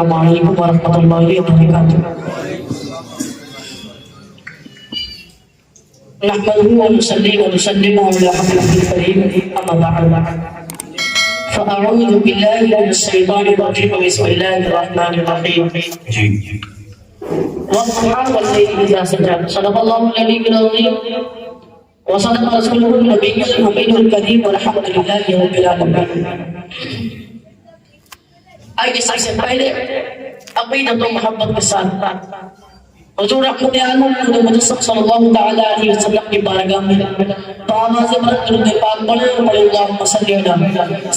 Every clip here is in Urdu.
السلام علیکم ورحمۃ اللہ وبرکاتہ۔ نحمده ونصلي ونسلم على حبيبه الكريم اما بعد فاعوذ بالله من الشيطان الرجيم بسم الله الرحمن الرحيم والضحى والليل اذا سجى صدق الله العلي العظيم وصدق رسوله النبي الامين الكريم والحمد لله رب العالمين۔ آئیے سب سے پہلے عقیدت و محبت کے ساتھ حضور رحمت عالم خود مجسم صلی اللہ تعالی علیہ وسلم کی بارگاہ میں تو آواز بلند درود پاک پڑھے اللہم صلی علی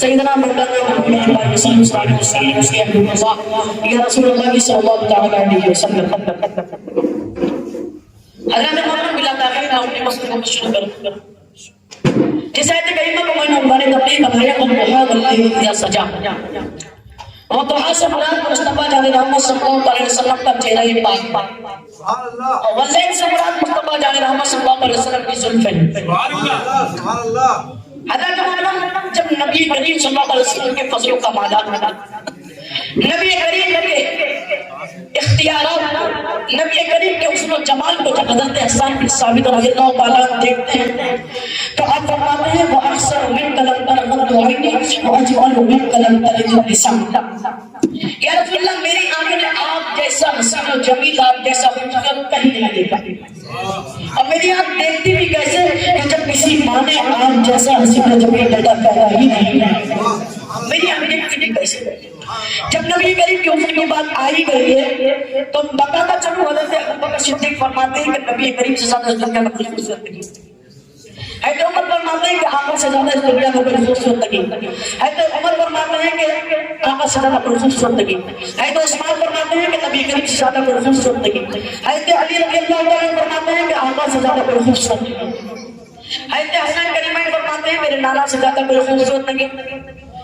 سیدنا مولانا محمد صلی اللہ علیہ وسلم یا رسول اللہ صلی اللہ تعالی علیہ وسلم۔ حضرت مولانا بلا تاخیر اپنی مسئلہ کو شروع کروں جس آیت کریمہ کو میں نے ہمارے تبلیغ بتایا والضحى واللیل اذا سجى، اور دعا سے مراد مصطفیٰ جان محمد صلی اللہ علیہ وسلم کا چہرہ پاک اور واللیل سے مراد مصطفیٰ جان محمد صلی اللہ علیہ وسلم کی زلفیں۔ حضرت مولانا جب نبی کریم صلی اللہ علیہ وسلم کے فضل و کمالات نبی کریم کے اختیارات نبی کریم کے حسن و جمال کو جب حضرت حسان بن ثابت رضی اللہ تعالیٰ دیکھتے ہیں تو آپ فرماتے ہیں وَأَحْسَنُ مِنْكَ لَمْ تَرَ قَطُّ عَيْنِي وَأَجْمَلُ مِنْكَ لَمْ تَلِدْ النِّسَاءُ۔ یا رسول اللہ میری آنکھوں نے آپ جیسا حسین و جمیل آپ جیسا خوبصورت کہیں نہیں دیکھا، اور میری آنکھ دیکھتی بھی کیسے کہ جب کسی ماں نے آپ جیسا حسین و جمیل بیٹا پیدا ہی نہیں، میری آنکھ دیکھتی بھی کیسے۔ جب نبی کریم کی حسن کی بات آئی گئی ہے تو باقاعدہ چلو حضرت ابوبکر صدیق فرماتے ہیں کہ نبی کریم سے زیادہ اس دنیا میں کوئی خوبصورت نہیں، حضرت عمر فرماتے ہیں کہ آقا سے زیادہ اس دنیا میں کوئی خوبصورت نہیں، حضرت عمر فرماتے ہیں کہ آقا سے زیادہ کوئی خوبصورت نہیں، حضرت عثمان فرماتے ہیں کہ نبی کریم سے زیادہ کوئی خوبصورت نہیں، حضرت علی رضی اللہ عنہ فرماتے ہیں کہ آقا سے زیادہ کوئی خوبصورت نہیں، حضرت حسن کریمین فرماتے ہیں میرے نانا سے زیادہ کوئی خوبصورت نہیں،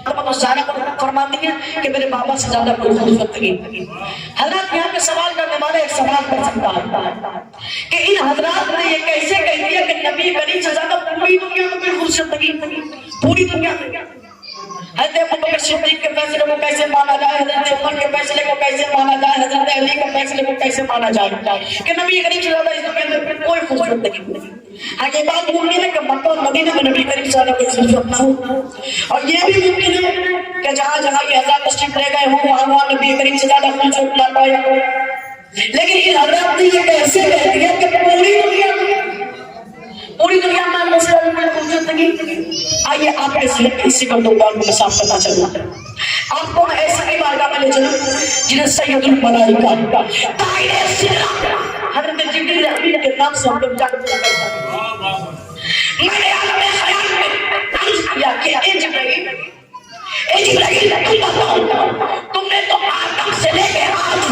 تو سارا فرماتی ہیں کہ میرے بابا سے زیادہ کوئی خوبصورت نہیں۔ حضرات یہاں پہ سوال کرنے والا ایک سوال کر سکتا ہے کہ ان حضرات نے یہ کیسے کہہ دیا کہ نبی کریم سے زیادہ پوری دنیا میں کوئی خوبصورت نہیں، پوری دنیا میں؟ حضرت ابوبکر صدیق کے فیصلے کو کیسے مانا جائے، حضرت عمر کے فیصلے کو کیسے مانا جائے، حضرت علی کے فیصلے کو کیسے مانا جائے کہ نبی کریم سے زیادہ اس دنیا میں کوئی خوبصورت نہیں؟ ہاں یہ بات ممکن ہے کہ مکہ اور مدینہ میں نبی کریم سے زیادہ کوئی خوبصورت نہ ہو، اور یہ بھی ممکن ہے کہ جہاں جہاں یہ حضرات تشریف لے گئے ہوں وہاں نبی کریم سے زیادہ خوبصورت نہ پائے، لیکن یہ حضرات نے یہ کیسے کہہ دیا کہ پوری دنیا میں خوبصورت نہیں؟ آئیے آپ اسی کو دو بار میں صاف کرنا چاہوں آپ کو ایسے کی بارگاہ میں لے چلوں جنہیں سید الملائکہ طاہر سدرہ حضرت جبریل امین کے نام سے ہم لوگ جانتے ہیں۔ میں نے عالم خیال میں عرض کیا کہ اے جبریل تم بتاؤ تم نے تو آدم سے لے کے آج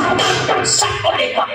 تک سب کو دیکھا،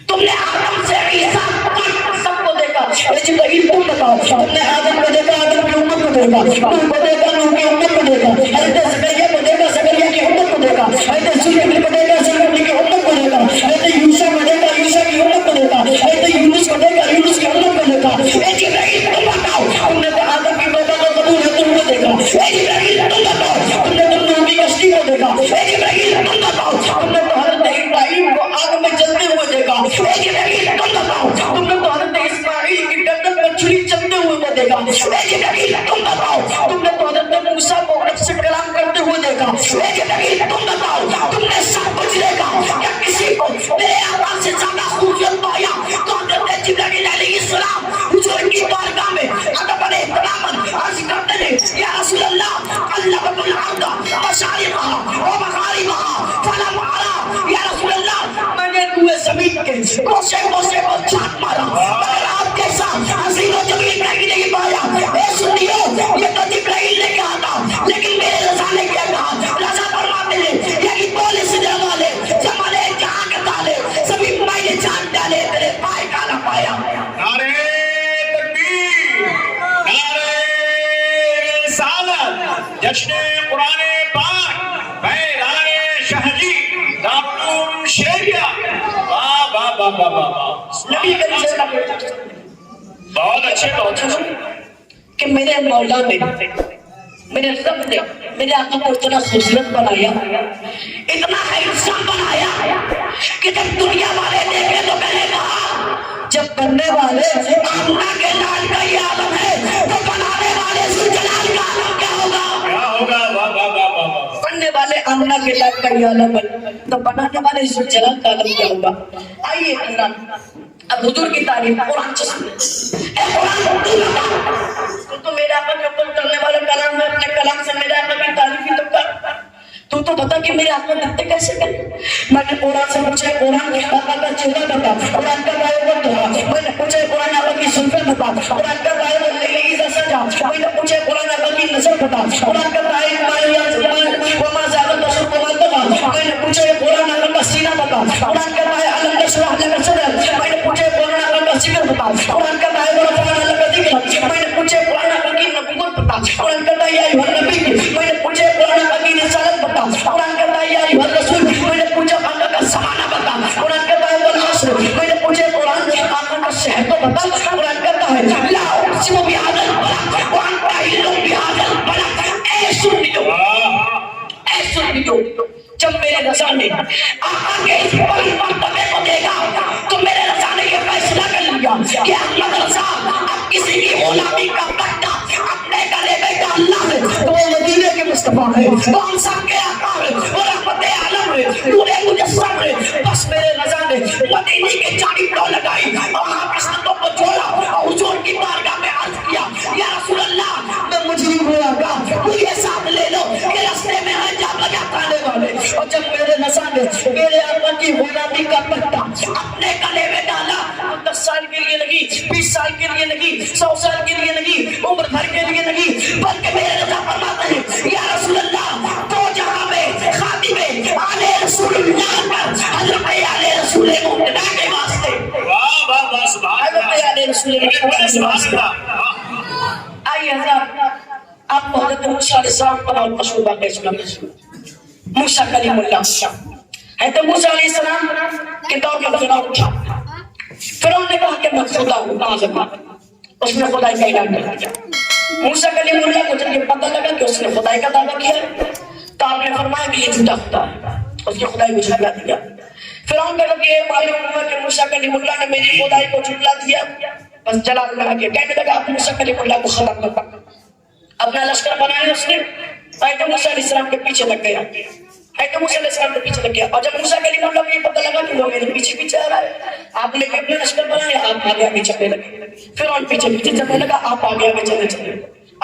تم نے آدم سے عیسیٰ تک سب کو دیکھا، اے جبریل تم بتاؤ تم نے آدم کو دیکھا، آدم کی امت کو دیکھا، تم کو دیکھا، نوح کی امت کو دیکھا، حضرت زکریا کو دیکھا، زکریا کی امت کو دیکھا، حضرت ذوالفقار کو دیکھا، ذوالفقار کی امت کو دیکھا، حضرت یوسف کو دیکھا، یوسف کی امت کو دیکھا، حضرت یونس کو دیکھا، یونس کی امت کو دیکھا۔ اے جبریل تم بتاؤ تم نے تو آدم کی توبہ کو قبول ہے تم کو دیکھا، اے جبریل تم بتاؤ تم نے تو نوح کی کشتی کو دیکھا، اے جبریل تم بتاؤ تم نے تو حضرت ابراہیم کو آگ میں جلتے ہوئے دیکھا، اے جبریل تم بتاؤ تم نے تو حضرت اسماعیل کی گردن میں چھری چلتے ہوئے دیکھا، اے جبریل تم بتاؤ تم نے تو حضرت موسیٰ کو رب سے کلام کرتے ہوئے دیکھا، اے جبریل تم بتاؤ تم نے سب کچھ دیکھا، کیا کسی کو میرے آواز سے زیادہ خوبصورت پایا؟ تو حضرت جبریل علیہ السلام حضور کی بارگاہ میں ادب اور احترام عرض کرتے ہیں یا رسول اللہ قلبت الارض مشارقها ومغاربها فلم ارى، یا رسول اللہ میں نے روئے زمین کے کوسے کوسے کو چھاٹ مارا مگر آپ جیسا حسین و جمیل نہیں نہیں پایا۔ اے سنیو یہ تو جبرائیل نے کہا تھا لیکن میرے رضا نے کیا کہا؟ رضا فرماتے ہیں یہی بولے سجدہ والے جمالے جہاں کے تالے سبھی مائل جان ڈالے تیرے پائے کا نہ پایا۔ نعرہ تکبیر، نعرہ رسالت، جشن قرآن پاک، بیران شہری، دارالعلوم شہریہ، واہ واہ واہ واہ واہ، نبی کریم سے بہت اچھے بہت اچھے کہ میرے مولا نے میرے رب نے میرے آقا کو اتنا خوبصورت بنایا، اتنا ہینڈسم بنایا کہ جب دنیا والے دیکھے تو میں نے کہا جب کرنے والے آمنہ کے لال کا یہ عالم ہے تو بنانے والے ذوالجلال کا عالم کیا ہوگا؟ کیا ہوگا؟ واہ واہ واہ واہ واہ۔ بننے والے آمنہ کے لال کا یہ عالم ہے تو بنانے والے ذوالجلال کا عالم کیا ہوگا؟ آئیے حضرات اب حضور کی تعریف قرآن سے سنیں۔ اے قرآن تو میرے آقا کے اوپر کرنے والا کلام ہے، اپنے کلام سے میرے آقا کی تعریف ہی تو کر۔ تو بتا کہ میرے آقا دکھتے کیسے کرے؟ میں نے قرآن سے پوچھا قرآن آقا کا چہرہ بتا، قرآن کا بائے وقت ہوا، میں نے پوچھا قرآن آقا کی سنفر بتا، قرآن کا بائے وقت عیزہ سجا، میں نے پوچھا قرآن آقا کی نظر بتا، قرآن کا بائے وما زیادہ تصور وما تبا، میں نے پوچھا قرآن آقا کا سینہ بتا، قرآن کا بائے علم نشرح لک صدر، میں نے پوچھا قرآن آقا کا ذکر بتا، قرآن کا بائے ورفعنا لک ذکرک، میں نے پوچھا قرآن آقا کی نبوت بتا، قرآن کا بائے یا ایھا النبی، میں نے پوچھا قرآن آقا کی رسالت بتا، قرآن کا بائے یا ایھا الرسول، میں نے پوچھا آقا کا زمانہ بتا، قرآن کا بائے والعصر، میں نے پوچھا قرآن آقا کا شہر تو بتا، قرآن کا بائے لا اقسم بہذا البلد وانت حل بہذا البلد۔ اے سنیو جب میرے رضا نے آقا کے اس بڑی مرتبے کو دیکھا تو میرے رضا نے یہ فیصلہ کر لیا کہ احمد رضا اب کسی کی غلامی کا پٹا اپنے گلے میں ڈالنا ہے تو وہ مدینے کے مصطفیٰ ہے، وہ ہم سب کے آقا ہے، وہ رحمت عالم ہے، نور مجسم ہے۔ بس میرے رضا نے مدینے کی جانب رو لگائی اور وہاں کے ہاتھوں کو جوڑا اور حضور کی بارگاہ میں عرض کیا یا رسول اللہ میں مجھے ہوا گا، مجھے ساتھ لے لو کہ راستے میں ہے جا بجا کھانے والے۔ اور جب میرے رضا نے میرے آقا کی غلامی کا پٹا اپنے گلے میں ڈالا 10 سال کے لیے نہیں، 20 سال کے لیے نہیں، 100 سال کے لیے نہیں، عمر بھر کے لیے نہیں، بلکہ میرے رضا فرماتے ہیں یا رسول اللہ تو جہاں میں خاتم آل رسول اللہ پر حضرت آل رسول مقتدی کے واسطے واہ واہ واہ سبحان حضرت اللہ آل رسول مقتدی کے واسطے۔ آئیے حضرات آپ کو حضرت موسیٰ علیہ السلام پر اور مشہور واقعہ سناتے ہیں۔ موسیٰ کلیم اللہ ہے تو موسیٰ علیہ السلام کے دور میں فرعون تھا، فرعون نے کہا کہ میں خدا ہوں اعظم، اس نے خدائی کا اعلان کر دیا۔ موسیٰ کلیم اللہ کو جب یہ پتہ لگا کہ اس نے خدائی کا دعویٰ کیا تو آپ نے فرمایا کہ یہ جھوٹا خدا ہے، اس کی خدائی کو جھٹلا دیا۔ فرعون کا جب یہ معلوم ہوا کہ موسیٰ کلیم اللہ نے میری خدائی کو جھٹلا دیا بس جلال لگا کے کہنے لگا آپ موسیٰ کلیم اللہ کو ختم کر پکا، اپنا لشکر بنایا اس نے، حضرت موسیٰ علیہ السلام کے پیچھے لگ گیا، حضرت موسیٰ علیہ السلام کے پیچھے لگ گیا۔ اور جب موسیٰ کلیم اللہ کو یہ پتہ لگا کہ وہ میرے پیچھے پیچھے آ رہا ہے، آپ نے بھی اپنا لشکر بنایا، آپ آگے آگے چلنے لگے، فرعون پیچھے پیچھے چلنے لگا، آپ آگے آگے چلنے چلے،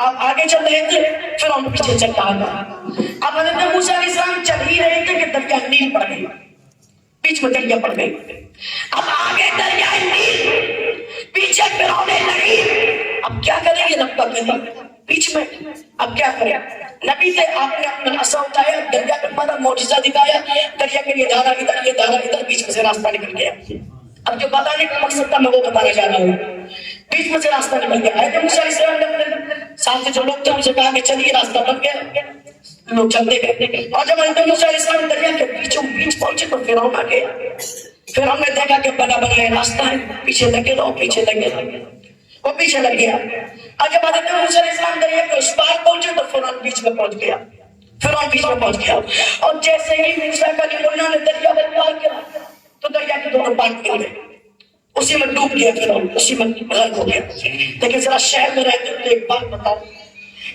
آپ آگے چل رہے تھے فرعون پیچھے چل رہا تھا۔ اب حضرت موسیٰ علیہ السلام چل ہی رہے تھے کہ دریا نیل پڑ گئی، بیچ میں دریا پڑ گئی، اب آگے دریا نیل پیچھے فرعون نہیں، اب کیا کریں یہ لمبا کریں بیچ میں، اب کیا کریں؟ نبی تھے، آپ نے اپنا عصا اٹھایا، دریا کا بڑا معجزہ دکھایا، دریا کے لیے دھارا ادھر یہ دھارا ادھر، بیچ میں سے راستہ نکل گیا۔ اب جو بتانے کا مقصد تھا میں وہ بتانا چاہ رہا ہوں، بیچ میں سے راستہ نکل گیا۔ حضرت موسیٰ علیہ السلام نے اپنے ساتھ جو لوگ تھے ان سے کہا کہ چلیے راستہ بن گیا، لوگ چلتے گئے، اور جب حضرت موسیٰ علیہ السلام دریا کے بیچوں بیچ پہنچے تو فرعون آ گیا۔ فرعون نے دیکھا کہ بنا بنایا راستہ ہے، پیچھے لگے رہو پیچھے لگے رہو، وہ پیچھے لگ گیا۔ اور جب حضرت موسیٰ علیہ السلام دریا کے اس پار پہنچے تو فرعون بیچ میں پہنچ گیا، فرعون بیچ میں پہنچ گیا، اور جیسے ہی موسیٰ کلیم اللہ نے دریا کو پار کیا تو دریا کے دونوں پار نکل گئے، اسی میں ڈوب گیا فرعون، اسی میں غرق ہو گیا۔ لیکن ذرا شہر میں رہتے ہوئے ایک بات بتاؤ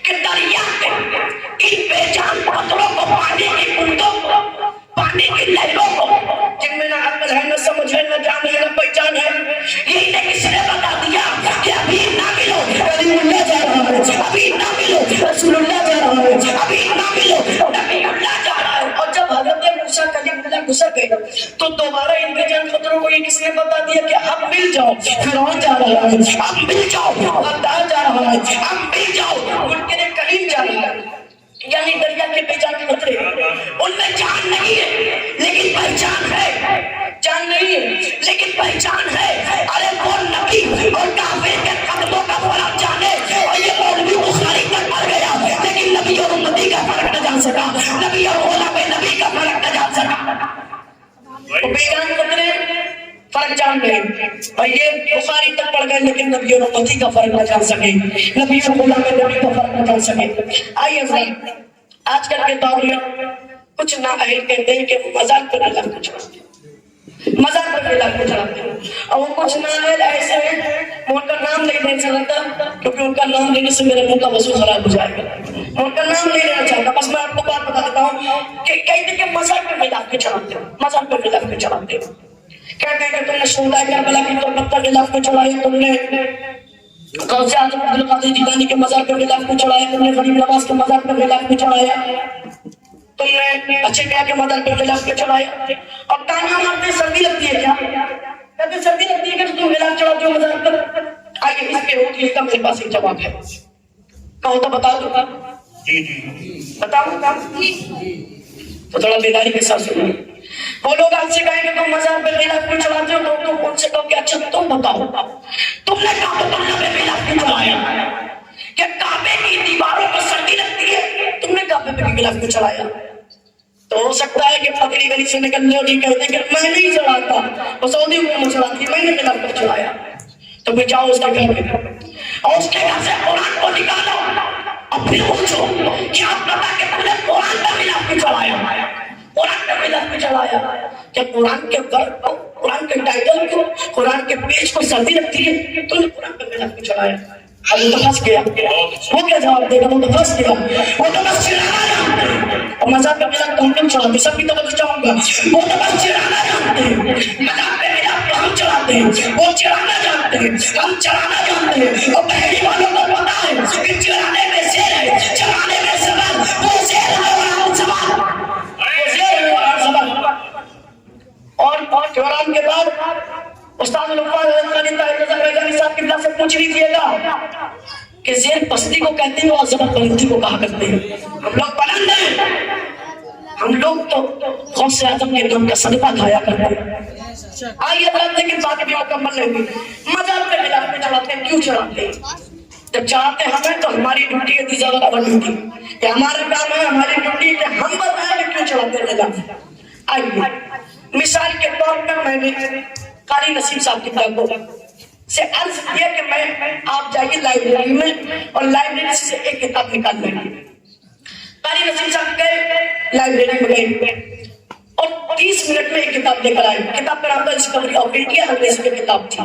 کہ دریا کے ان بے جان پتھروں کو، پانی کی بوندوں کو، پانی کی لہروں کو، جن میں نہ عقل ہے نہ سمجھ ہے نہ جان ہے نہ پہچان ہے، یہی نے کس نے بتا دیا کہ ابھی نہ ملو کلیم اللہ جا رہا ہے، ابھی نہ ملو رسول اللہ جا رہا ہے، ابھی نہ ملو نبی اللہ جا رہا ہے۔ اور جب حضرت موسیٰ کلیم اللہ گزر گئے تو دوبارہ ان بے جان پتھروں کو یہ کس نے بتا دیا کہ اب مل جاؤ، فرعون جا رہا ہے، اب مل جاؤ، غدار جا رہا ہے، اب مل جاؤ، منکر کریم جا رہا ہے۔ یعنی دریا کے بے جان قطرے ان میں جان نہیں ہے لیکن پہچان ہے، جان نہیں ہے لیکن پہچان ہے۔ ارے وہ نبی اور کافر کے قدموں کا فرق جانے، اور یہ مولوی بخاری تک مر گیا لیکن نبی اور امتی کا فرق نہ جان سکا، نبی اور غلام نبی کا فرق نہ جان سکا۔ وہ بے جان قطرے فرق تک جان گئے اور یہ بخاری تک پڑھ گئے لیکن نبی اور امتی کا فرق نہ جان سکے, نبی اور غلام نبی کا فرق نہ جان سکے. آئیے حضرات, آج کل کے دور میں کچھ نااہل کہتے ہیں کہ وہ مذاق پر اللہ کو چڑھاتے ہیں, مذاق پر اللہ کو چڑھاتے ہیں, اور وہ کچھ نااہل ایسے ہیں میں ان کا نام نہیں لینا چاہتا کیونکہ ان کا نام لینے سے میرے منہ کا وضو خراب ہو جائے گا, میں ان کا نام نہیں لینا چاہتا. بس میں آپ کو بات بتا دیتا ہوں کہ کہتے ہیں کہ مذاق پر اللہ کو چڑھاتے ہیں, مذاق پر اللہ کو چڑھاتے ہیں. کہتے ہیں کہ تم نے شہداء کربلا کی قربت پر اللہ کو چڑھایا, تم نے غوث اعظم عبد القادر جیلانی کے مزار پر غلاف کو چڑھایا, تم نے غریب نواز کے مزار پر غلاف کو چڑھایا, تم نے اچھے کیا کے مزار پر غلاف کو چڑھایا. اب تانا مارتے سردی لگتی ہے کیا؟ کہتے سردی لگتی ہے کہ تم غلاف چڑھاتے ہو مزار پر؟ آئیے اس کے ہوتی ہے, اس کا میرے پاس ایک جواب ہے, کہو تو بتا دو. بتاؤ تو تھوڑا بیداری کے ساتھ سنو. وہ لوگ آپ سے کہیں کہ تم مزار پہ غلاف کیوں چڑھاتے ہو, تو تم ان سے کہو کہ اچھا تم بتاؤ تم نے کعبۃ اللہ پہ غلاف کیوں چڑھایا؟ کہ کعبے کی دیواروں پر سردی لگتی ہے, تم نے کعبے پہ غلاف کیوں چڑھایا؟ تو ہو سکتا ہے کہ پکڑی گلی سے نکلنے اور یہ کہتے ہیں کہ میں نہیں چڑھاتا, وہ سعودی حکومت چڑھاتی ہے, میں نے غلاف پر چڑھایا. تو پھر جاؤ اس کے گھر میں اور اس کے گھر سے قرآن کو نکالو اور پھر پوچھو کہ آپ بتا کہ تم نے قرآن پہ غلاف کیوں چڑھایا, قرآن پہ غلاف کیوں چڑھایا؟ کہ قرآن کے ورق کو, قرآن کے ٹائٹل کو, قرآن کے پیج کو سردی لگتی ہے, تو نے قرآن پہ غلاف کیوں چڑھایا؟ اب وہ تو پھنس گیا, وہ کیا جواب دے گا؟ وہ تو پھنس گیا, وہ تو بس چڑھانا جانتے ہیں. اور مذاق پہ غلاف تو ہم کیوں چڑھاتے, سب کی توجہ چاہوں گا, وہ تو بس چڑھانا جانتے ہیں. مذاق پہ غلاف تو ہم چڑھاتے ہیں, وہ چڑھانا جانتے ہیں, ہم چڑھانا جانتے ہیں. اور پہلی والوں کو پتا ہے کہ چڑھانے میں زیر ہے, چڑھانے میں سوال, وہ زیر ہے اور ہم سوال, وہ زیر ہے اور ہم سوال. اور قرآن کے بعد استاد الفاظ صاحب قبلہ سے پوچھ لیجیے گا کہ زیر پستی کو کہتے ہیں اور زبر بلندی کو کہا کرتے ہیں. ہم لوگ بلند ہیں, ہم لوگ تو غوث اعظم کے نام کا صدقہ کھایا کرتے ہیں. آئیے حضرت, لیکن بات بھی مکمل نہیں ہوئی. مزار پہ غلاف پہ چڑھاتے ہیں, کیوں چڑھاتے ہیں؟ جب چاہتے ہمیں تو ہماری ڈیوٹی ہے دیزا والا ڈیوٹی, کہ ہمارا کام ہے, ہماری ڈیوٹی کہ ہم بتائیں کہ کیوں چڑھاتے ہیں غلاف. آئیے مثال کے طور پر میں نے قاری نسیم صاحب کی طرف سے عرض کیا کہ میں آپ جائیے لائبریری میں اور لائبریری سے ایک کتاب نکال لیں گے. قاری نسیم صاحب گئے لائبریری میں گئے اور 30 منٹ میں ایک کتاب لے کر آئے. کتاب کا نام تھا ڈسکوری آف انڈیا, انگریزی کی کتاب تھی.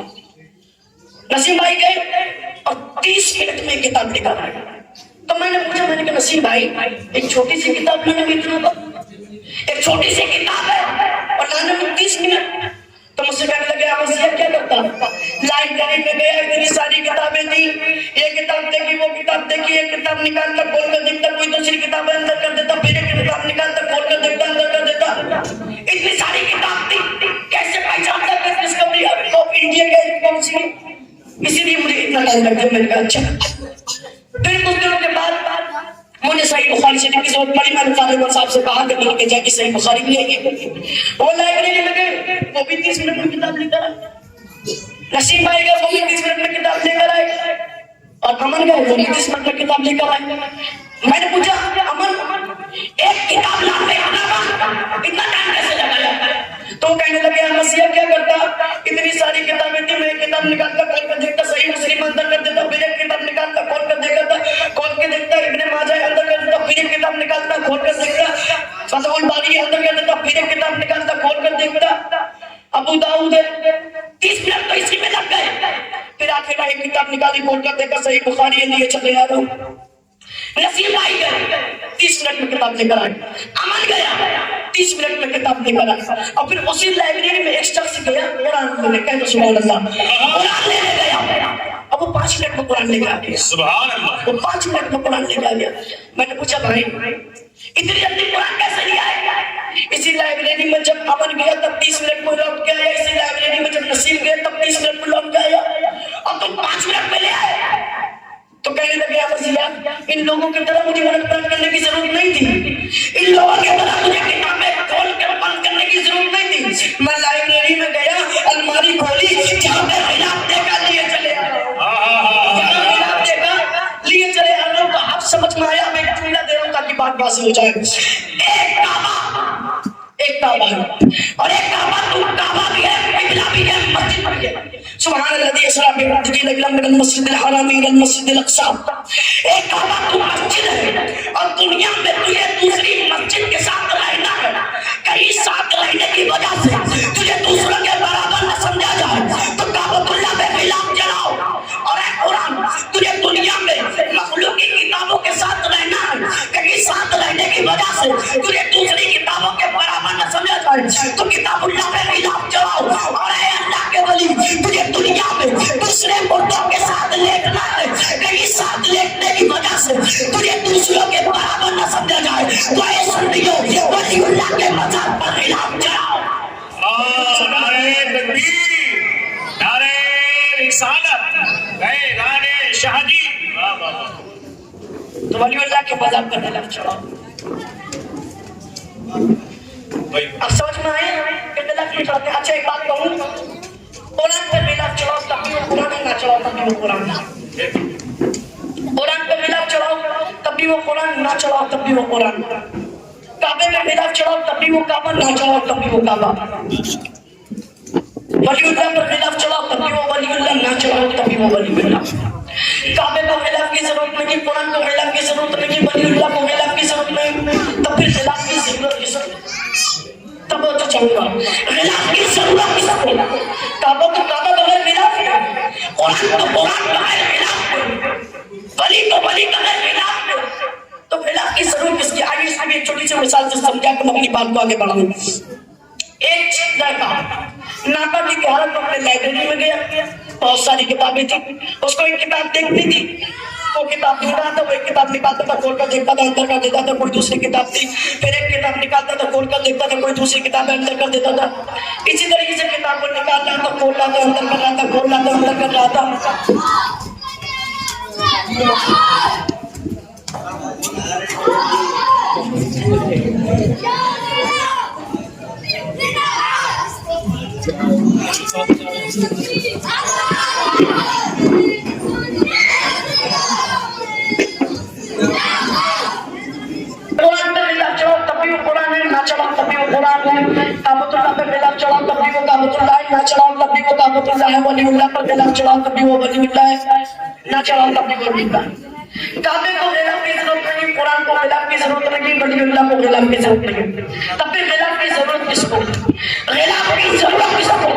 نسیم بھائی گئے اور 30 منٹ میں ایک کتاب لے کر آئے. تو میں نے پوچھا, میں نے کہا نسیم بھائی ایک چھوٹی سی کتاب لانے میں اتنا وقت, ایک چھوٹی سی کتاب ہے اور لانے میں 30 منٹ. تو مجھ سے کہنے لگے آپ کیا کرتا, لائبریری میں گیا, اتنی ساری کتابیں تھیں, یہ کتاب دیکھی, وہ کتاب دیکھی, ایک کتاب نکال کر کھول کر دیکھتا, کوئی دوسری کتاب اندر کر دیتا, پھر ایک کتاب نکال کر کھول کر دیکھتا, اندر کر دیتا. اتنی ساری کتاب تھی, کیسے پہچانتا کہ ڈسکوری آف انڈیا کے کون سی؟ اسی لیے مجھے اتنا ٹائم لگ گیا. میں نے کہا اچھا. پھر کچھ دنوں کے بعد مجھے صحیح بخاری سے کی ضرورت پڑی. میں نے فاروق صاحب سے کہا کہ لے کے جا کے صحیح بخاری بھی آئیے. وہ لائبریری میں گئے, وہ بھی 30 منٹ میں کتاب لے کر آئے. نسیم بھائی گئے, وہ بھی 30 منٹ میں کتاب لے کر آئے. اور امن گئے, وہ بھی 30 منٹ میں کتاب لے کر آئے. میں نے پوچھا امن ایک کتاب لانے اتنا ٹائم کیسے لگایا؟ تو کہنے لگے مسیح کیا کرتا, اتنی ساری کتابیں تھی, میں ایک کتاب نکال کر کھول کر دیکھتا, صحیح مسلم اندر کر دیتا, پھر ایک کتاب نکال کر کھول کر دیکھتا, کھول کے دیکھتا, ابن ماجہ اندر کر دیتا, پھر ایک کتاب نکالتا, کھول کر دیکھتا, فتح الباری اندر کر دیتا, پھر ایک کتاب نکالتا, کھول کر دیکھتا. ابو داؤد 30 منٹ تو اسی میں لگ گئے. پھر آخر ایک کتاب نکالی, کھول کر دیکھا, صحیح بخاری لیے چلے آ رہا ہوں. نسیم بھائی گئے 30 منٹ میں کتاب لے کر آئے. امن گیا 30 منٹ میں کتاب لے کر آئے. اور پھر اسی لائبریری میں ایک شخص گیا قرآن لینے, کہہ دو سبحان اللہ, قرآن لینے گیا. اب وہ 5 منٹ میں قرآن لے کے آ گیا. سبحان اللہ, وہ 5 منٹ میں قرآن لے کے آ گیا. میں نے پوچھا بھائی اتنی جلدی قرآن کیسے لے آئے؟ اسی لائبریری میں جب امن گیا تب 30 منٹ میں لوٹ کے آیا, اسی لائبریری میں جب نسیم گیا تب 30 منٹ میں لوٹ کے آیا, اور تم 5 منٹ میں لے آئے. تو کہنے لگے ان لوگوں کی طرح مجھے مدد پرد کرنے کی ضرورت نہیں تھی, ان لوگوں کی طرح مجھے کتابیں کھول کر بند کرنے کی ضرورت نہیں تھی. میں لائبریری میں گیا, الماری کھولی, جہاں پہ خلاف دیکھا لیے چلے آ رہا ہوں, جہاں خلاف دیکھا لیے چلے آ رہا ہوں. تو آپ سمجھ میں آیا, میں جملہ دے رہا ہوں تاکہ بات واضح ہو جائے. ایک کعبہ ہے اور ایک کعبہ تو کعبہ بھی ہے, قبلہ بھی ہے, اسرا بعبده ليلا من المسجد الحرام الى المسجد الاقصى. ایک کعبہ تو مسجد ہے اور دنیا میں تجھے دوسری مسجد کے ساتھ رہنا ہے. کہیں ساتھ رہنے کی وجہ سے تجھے دوسروں کے برابر نہ سمجھا جائے تو کعبۃ اللہ میں خلاف جلاؤ. اور اے قرآن تجھے دنیا میں مخلوق کی کتابوں کے ساتھ رہنا ہے. کہیں ساتھ رہنے کی وجہ سے تجھے دوسری کتابوں کے برابر نہ سمجھا جائے تو کتاب اللہ میں خلاف جلاؤ. اور اے اللہ کے ولی تجھے دنیا میں دوسرے مردوں کے ساتھ لیٹنا ہے. کہیں ساتھ لیٹنے کی وجہ سے تجھے دوسروں کے برابر نہ سمجھا جائے تو اے سنیو ولی اللہ کے مزار پر خلاف جلاؤ. نعرے تکبیر، نعرے رسالت، نعرے شہادی. تو ولی اللہ کے مزار پر خلاف چڑھاؤ. اب سمجھ میں آئے کہ خلاف نہیں چڑھاتے. اچھا ایک بات کہوں، قرآن پر خلاف چڑھاؤ تب بھی وہ قرآن نہ چڑھاؤ تب بھی وہ قرآن. قرآن پر خلاف چڑھاؤ تب بھی وہ قرآن نہ چڑھاؤ تب بھی وہ قرآن. کعبے میں خلاف چڑھاؤ تب بھی وہ کعبہ نہ چڑھاؤ تب بھی وہ کعبہ. ولی اللہ پر خلاف چڑھاؤ تب بھی وہ ولی اللہ نہ چڑھاؤ تب بھی وہ ولی اللہ. کعبے کو خلاف کی ضرورت نہیں، قرآن کو خلاف کی ضرورت نہیں، ولی اللہ کو خلاف کی ضرورت نہیں، تب پھر خلاف کی ضرورت کی ضرورت تب وہ تو چاہوں گا. خلاف کی ضرورت کس کو؟ کعبہ تو کعبہ بغیر خلاف ہے، قرآن تو قرآن بغیر خلاف ہے، ولی تو ولی بغیر خلاف ہے. تو خلاف کی ضرورت کس کی؟ آئیے اس میں ایک چھوٹی سی مثال سے سمجھا کہ میں اپنی بات کو آگے بڑھاؤں. ایک لڑکا ناکامی کی حالت میں اپنے لائبریری میں گیا، بہت ساری کتابیں تھی، اس کو ایک کتاب دیکھنی تھی. وہ کتاب ڈھونڈا تھا، وہ ایک کتاب نکالتا تھا، کھول کر دیکھتا تھا، اندر کر دیتا تھا، کوئی دوسری کتاب تھی. پھر ایک کتاب نکالتا تھا، کھول کر دیکھتا تھا، کوئی دوسری کتاب اندر کر دیتا تھا. اسی طریقے سے کتاب کو نکال رہا تھا، کھول رہا تھا، اندر کر رہا تھا، کھول رہا تھا، اندر کر رہا تھا. قرآن پہ خلاف چڑھاؤ تب بھی وہ قرآن ہے، نہ چڑھاؤ تب بھی وہ قرآن ہے. کعبۃ اللہ پہ خلاف چڑھاؤ تب بھی وہ کعبۃ اللہ ہے، نہ چڑھاؤ تب بھی وہ کعبۃ اللہ ہے. ولی اللہ پر خلاف چڑھاؤ تب بھی وہ ولی اللہ ہے، نہ چڑھاؤ تب بھی وہ ولی اللہ ہے. کعبے کو خلاف کی ضرورت نہیں، قرآن کو خلاف کی ضرورت نہیں، ولی اللہ کو خلاف کی ضرورت نہیں. تب پھر خلاف کی ضرورت کس کو؟ خلاف کی ضرورت کس کو؟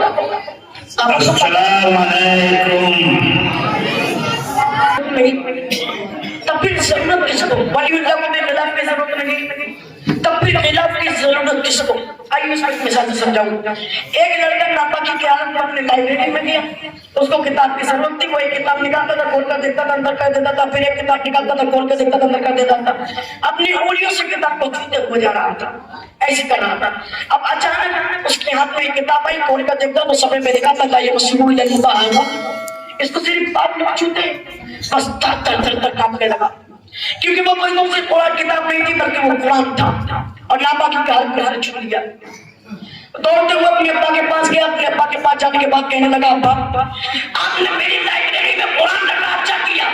السلام علیکم. تب پھر ضرورت کس کو؟ ولی اللہ کو بھی خلاف کی ضرورت نہیں، تب پھر خلاف کی ضرورت کس کو؟ آئیے اس کو ایک مثال سے سمجھاؤں. ایک لڑکا ناپاکی کی حالت میں اپنے لائبریری میں گیا، اس کو کتاب کی ضرورت تھی. وہ ایک کتاب نکالتا تھا، کھول کر دیکھتا تھا، اندر کر دیتا تھا. پھر ایک کتاب نکالتا تھا، کھول کر دیکھتا تھا، اندر کر دیتا تھا. اپنی انگلیوں سے کتاب کو چھوتے ہوئے جا رہا تھا، ایسے کر رہا تھا. اب اچانک اس کے ہاتھ میں ایک کتاب آئی، کھول کر دیکھتا تو صفحے میں لکھا تھا لا یمسہ الا المطہرون. اس کو صرف آپ لوگ چھوتے بس تھر تھر تھر کانپنے لگا، کیونکہ وہ کوئی دوسری قرآن کتاب نہیں تھی بلکہ وہ قرآن تھا. اور ناپاکی کی حالت میں چھو لیا. دوڑتے ہوئے اپنے ابا کے پاس گیا. اپنے ابا کے پاس جانے کے بعد کہنے لگا ابا آپ نے میری لائبریری میں قرآن رکھا، اچھا کیا،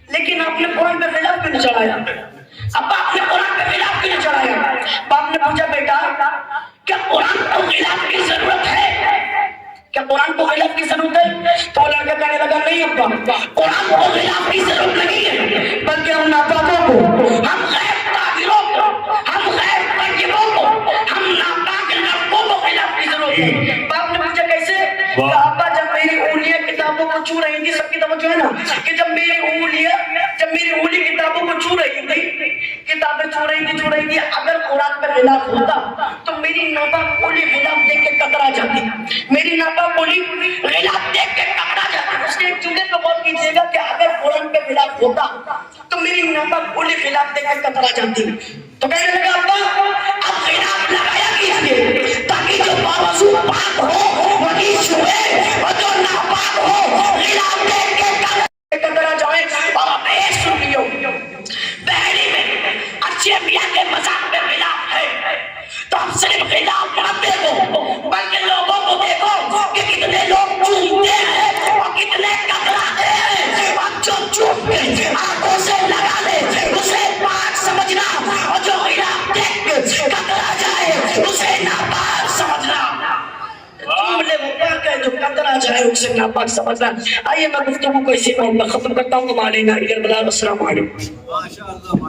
لیکن آپ نے قرآن پہ خلاف کیوں نہیں چڑھایا؟ ابا آپ نے قرآن پہ خلاف کیوں نہیں چڑھایا؟ باپ نے پوچھا بیٹا کیا قرآن کو خلاف کی ضرورت ہے؟ کیا قرآن کو خلاف کی ضرورت ہے؟ تو لڑکا کہنے لگا نہیں ابا قرآن کو خلاف کی ضرورت نہیں ہے، بلکہ ہم ناپاکوں کو، ہم غیر قادروں کو، ہم غیر طیبوں کو، ہم ناپاک لڑکوں کو خلاف کی ضرورت ہے. باپ نے پوچھا کیسے؟ ابا جب میری انگلیاں کتابوں کو چھو رہی تھی، سب کی توجہ ہے نا کہ جب میری انگلی کتابوں کو چھو رہی تھی، کتابیں چھو رہی تھی، اگر قرآن پر خلاف ہوتا تو میری ناپاک انگلی خلاف دیکھ کے کترا جاتی، میری ناپاک انگلی خلاف دیکھ کے کترا جاتی. اس کے ایک جملے پہ غور کیجیے گا کہ اگر قرآن پہ خلاف ہوتا تو میری ناپاک انگلی خلاف دیکھ کے کترا جاتی. تو کہنے لگا ابا اب خلاف لگایا کیجیے تاکہ جو باوضو پاک ہو وہ نیچ ہوئے اور جو ناپاک ہو خلاف دیکھ کے کترا جائے. اور اب ایک سن لیو، بحری میں اچھے میاں کے مذاق پہ خلاف ہے تو ہم صرف خلاف نہ دیکھو بلکہ لوگوں کو دیکھو کہ کتنے لوگ چومتے ہیں اور کتنے کتراتے ہیں. اور جو چوم کے آنکھوں سے لگا لے اسے پاک سمجھنا، اور جو خلاف دیکھ کے کترا جائے حسن ناپاک سمجھنا. آئیے میں گفتگو کو اسی پر ختم کرتا ہوں. ہمارے السلام علیکم.